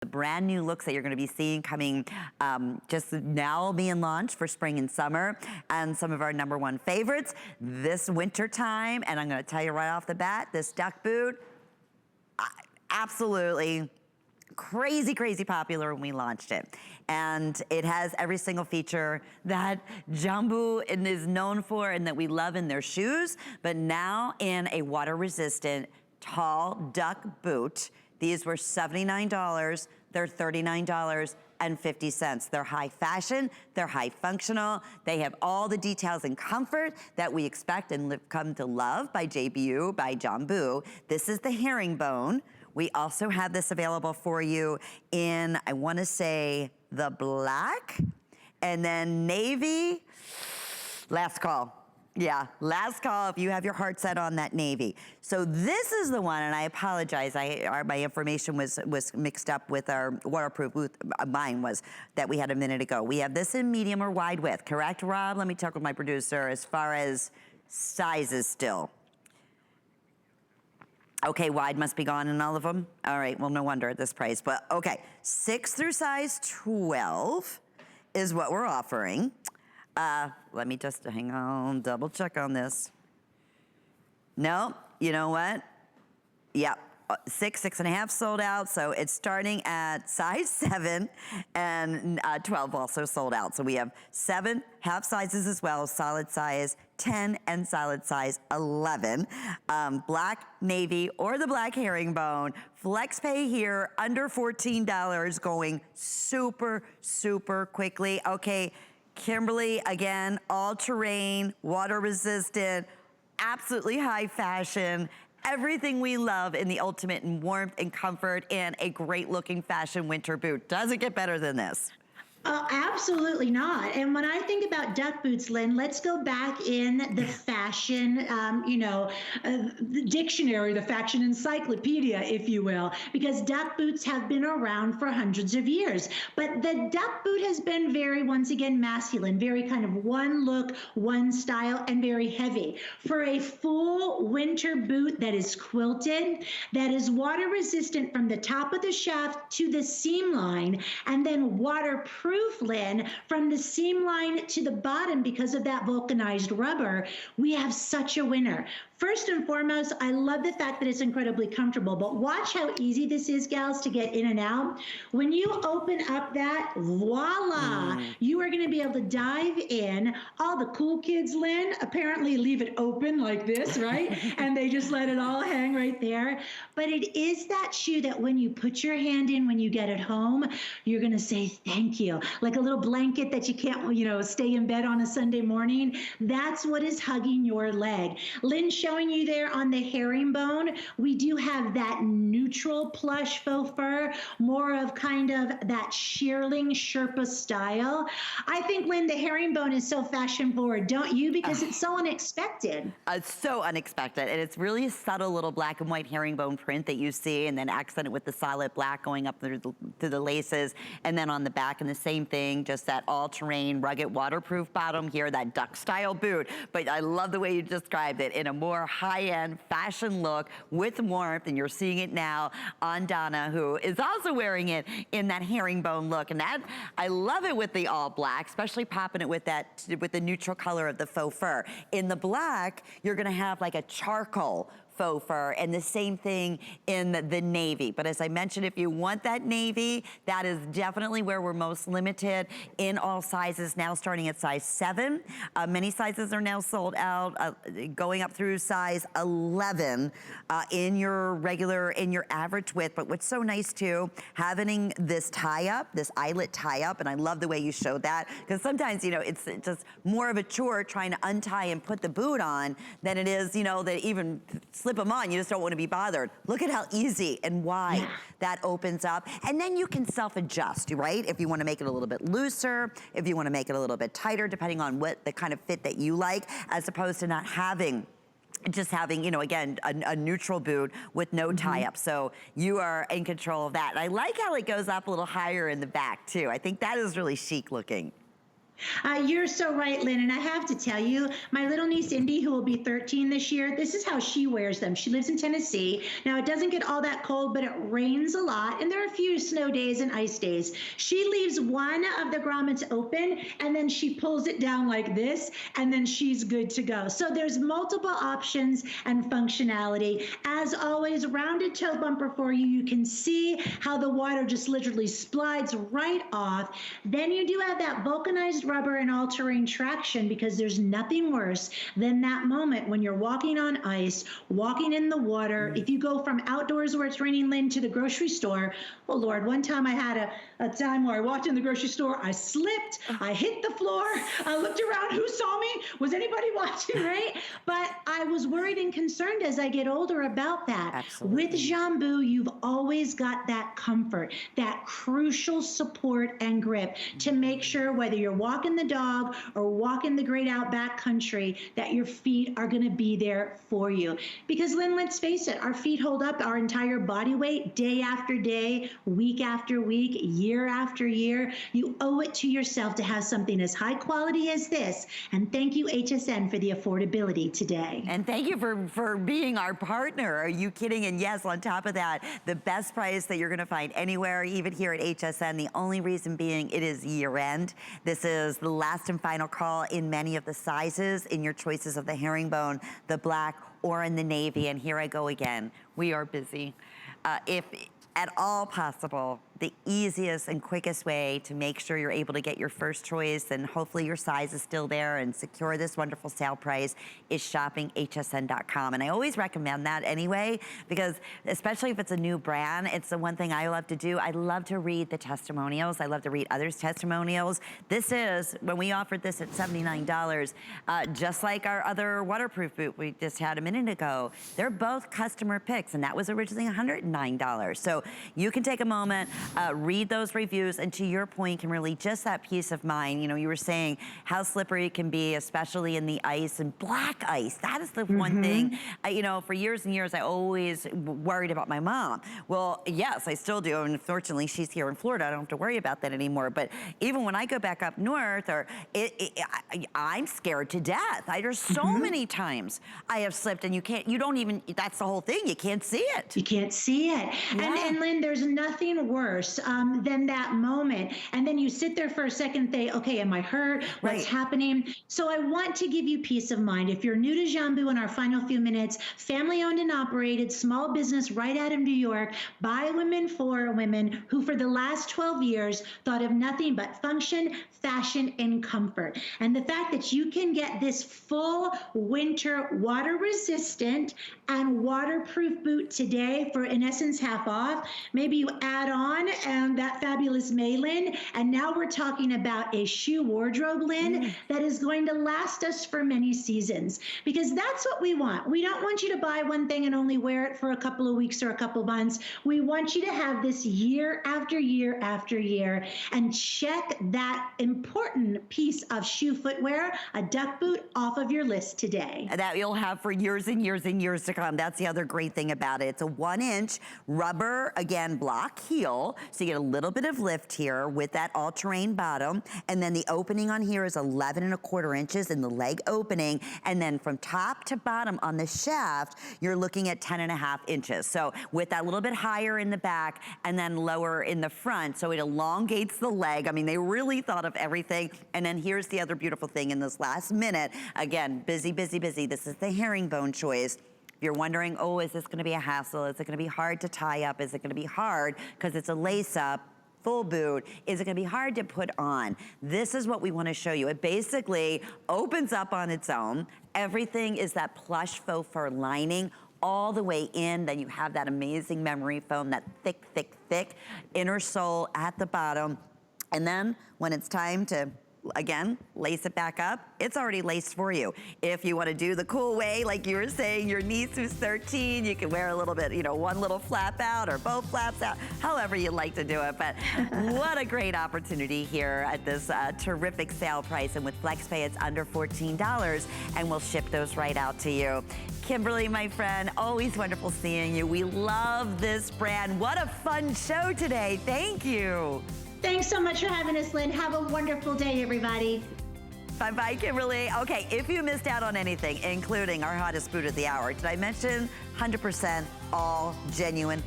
The brand new looks that you're gonna be seeing coming just now being launched for spring and summer, and some of our #1 favorites this winter time. And I'm gonna tell you right off the bat, this duck boot, absolutely crazy, crazy popular when we launched it. And it has every single feature that Jambu is known for and that we love in their shoes, but now in a water-resistant tall duck boot. These were $79, they're $39.50. They're high fashion, they're high functional, they have all the details and comfort that we expect and come to love by JBU, by Jambu. This is the herringbone. We also have this available for you in, I wanna say, the black, and then navy, last call. Yeah, last call if you have your heart set on that navy. So this is the one, and I apologize, my information was mixed up with our waterproof booth, mine was, that we had a minute ago. We have this in medium or wide width, correct, Rob? Let me talk with my producer as far as sizes still. Okay, wide must be gone in all of them? All right, well, no wonder at this price, but okay. 6 through size 12 is what we're offering. Let me just, hang on, double check on this. No, you know what? Yep, 6, 6.5 sold out, so it's starting at size 7, and 12 also sold out. So we have 7 half sizes as well, solid size 10 and solid size 11. Black, navy, or the black herringbone. Flex pay here, under $14, going super, super quickly. Okay, Kimberly, again, all terrain, water resistant, absolutely high fashion, everything we love in the ultimate in warmth and comfort, and a great looking fashion winter boot. Doesn't get better than this. Absolutely not. And when I think about duck boots, Lynn, let's go back in the fashion, the dictionary, the fashion encyclopedia, if you will, because duck boots have been around for hundreds of years. But the duck boot has been very, once again, masculine, very kind of one look, one style, and very heavy. For a full winter boot that is quilted, that is water resistant from the top of the shaft to the seam line, and then waterproof, Lynn, from the seam line to the bottom because of that vulcanized rubber, we have such a winner. First and foremost, I love the fact that it's incredibly comfortable, but watch how easy this is, gals, to get in and out. When you open up that, voila, you are gonna be able to dive in. All the cool kids, Lynn, apparently leave it open like this, right? And they just let it all hang right there. But it is that shoe that when you put your hand in, when you get it home, you're gonna say thank you. Like a little blanket that you can't, stay in bed on a Sunday morning. That's what is hugging your leg. Lynn, showing you there on the herringbone, we do have that neutral plush faux fur, more of kind of that shearling Sherpa style. I think, Lynn, the herringbone is so fashion forward, don't you? Because it's so unexpected. It's so unexpected, and it's really a subtle little black and white herringbone print that you see, and then accented with the solid black going up through the laces, and then on the back, and the same thing, just that all-terrain, rugged, waterproof bottom here, that duck-style boot. But I love the way you described it in a more high-end fashion look with warmth, and you're seeing it now on Donna, who is also wearing it in that herringbone look. And that, I love it with the all black, especially popping it with that, with the neutral color of the faux fur. In the black, you're gonna have like a charcoal faux fur, and the same thing in the navy. But as I mentioned, if you want that navy, that is definitely where we're most limited in all sizes, now starting at size 7. Many sizes are now sold out, going up through size 11 in your regular, in your average width. But what's so nice too, having this tie-up, this eyelet tie-up, and I love the way you showed that, because sometimes, it's just more of a chore trying to untie and put the boot on than it is, that even slip them on, you just don't want to be bothered. Look at how easy and wide that opens up. And then you can self-adjust, right? If you want to make it a little bit looser, if you want to make it a little bit tighter, depending on what the kind of fit that you like, as opposed to not having, just having, again, a neutral boot with no tie-up. So you are in control of that. And I like how it goes up a little higher in the back too. I think that is really chic looking. You're so right, Lynn. And I have to tell you, my little niece Indy, who will be 13 this year, this is how she wears them. She lives in Tennessee. Now, it doesn't get all that cold, but it rains a lot, and there are a few snow days and ice days. She leaves one of the grommets open, and then she pulls it down like this, and then she's good to go. So there's multiple options and functionality. As always, rounded toe bumper for you. You can see how the water just literally slides right off. Then you do have that vulcanized rubber and all-terrain traction, because there's nothing worse than that moment when you're walking on ice, walking in the water. If you go from outdoors where it's raining, Lynn, to the grocery store, oh Lord, one time I had a time where I walked in the grocery store, I slipped, I hit the floor, I looked around, who saw me? Was anybody watching, right? But I was worried and concerned as I get older about that. Absolutely. With Jambu, you've always got that comfort, that crucial support and grip to make sure whether you're walking the dog or walking the great outback country, that your feet are going to be there for you. Because Lynn, let's face it, our feet hold up our entire body weight day after day, week after week, year after year. You owe it to yourself to have something as high quality as this. And thank you, HSN, for the affordability today. And thank you for being our partner. Are you kidding? And yes, on top of that, the best price that you're going to find anywhere, even here at HSN. The only reason being it is year end. This is the last and final call in many of the sizes in your choices of the herringbone, the black, or in the navy. And here I go again. We are busy. If at all possible, the easiest and quickest way to make sure you're able to get your first choice and hopefully your size is still there and secure this wonderful sale price is shopping hsn.com. And I always recommend that anyway, because especially if it's a new brand, it's the one thing I love to do. I love to read the testimonials. I love to read others' testimonials. This is, when we offered this at $79, just like our other waterproof boot we just had a minute ago, they're both customer picks, and that was originally $109. So you can take a moment, read those reviews, and to your point, Kimberly, just that peace of mind. You know, you were saying how slippery it can be, especially in the ice and black ice. That is the one thing, you know, for years and years, I always worried about my mom. Well, yes, I still do. And fortunately, she's here in Florida. I don't have to worry about that anymore. But even when I go back up north, or I'm scared to death. There's so many times I have slipped, and you don't even, that's the whole thing. You can't see it. You can't see it. Yeah. And Lynn, there's nothing worse than that moment. And then you sit there for a second and think, okay, am I hurt? What's happening? So I want to give you peace of mind. If you're new to Jambu in our final few minutes, family owned and operated, small business right out of New York, by women for women who for the last 12 years thought of nothing but function, fashion, and comfort. And the fact that you can get this full winter water resistant and waterproof boot today for, in essence, half off. Maybe you add on that fabulous Maylin, and now we're talking about a shoe wardrobe, Lynn, that is going to last us for many seasons, because that's what we want. We don't want you to buy one thing and only wear it for a couple of weeks or a couple months. We want you to have this year after year after year, and check that important piece of shoe footwear, a duck boot, off of your list today. That you'll have for years and years and years to come. That's the other great thing about it. It's a 1-inch rubber, again, block heel, so you get a little bit of lift here with that all-terrain bottom, and then the opening on here is 11¼ inches in the leg opening, and then from top to bottom on the shaft, you're looking at 10½ inches. So with that little bit higher in the back and then lower in the front, so it elongates the leg. I mean, they really thought of everything. And then here's the other beautiful thing in this last minute. Again, busy, busy, busy. This is the herringbone choice. If you're wondering, oh, is this gonna be a hassle? Is it gonna be hard to tie up? Is it gonna be hard because it's a lace up? Full boot, is it gonna be hard to put on? This is what we wanna show you. It basically opens up on its own. Everything is that plush faux fur lining all the way in. Then you have that amazing memory foam, that thick, thick, thick inner sole at the bottom. And then when it's time to, again, lace it back up, it's already laced for you. If you want to do the cool way, like you were saying, your niece who's 13, you can wear a little bit, you know, one little flap out or both flaps out, however you like to do it. But what a great opportunity here at this terrific sale price. And with FlexPay, it's under $14, and we'll ship those right out to you. Kimberly, my friend, always wonderful seeing you. We love this brand. What a fun show today. Thank you. Thanks so much for having us, Lynn. Have a wonderful day, everybody. Bye-bye, Kimberly. Okay, if you missed out on anything, including our hottest boot of the hour, did I mention 100% all genuine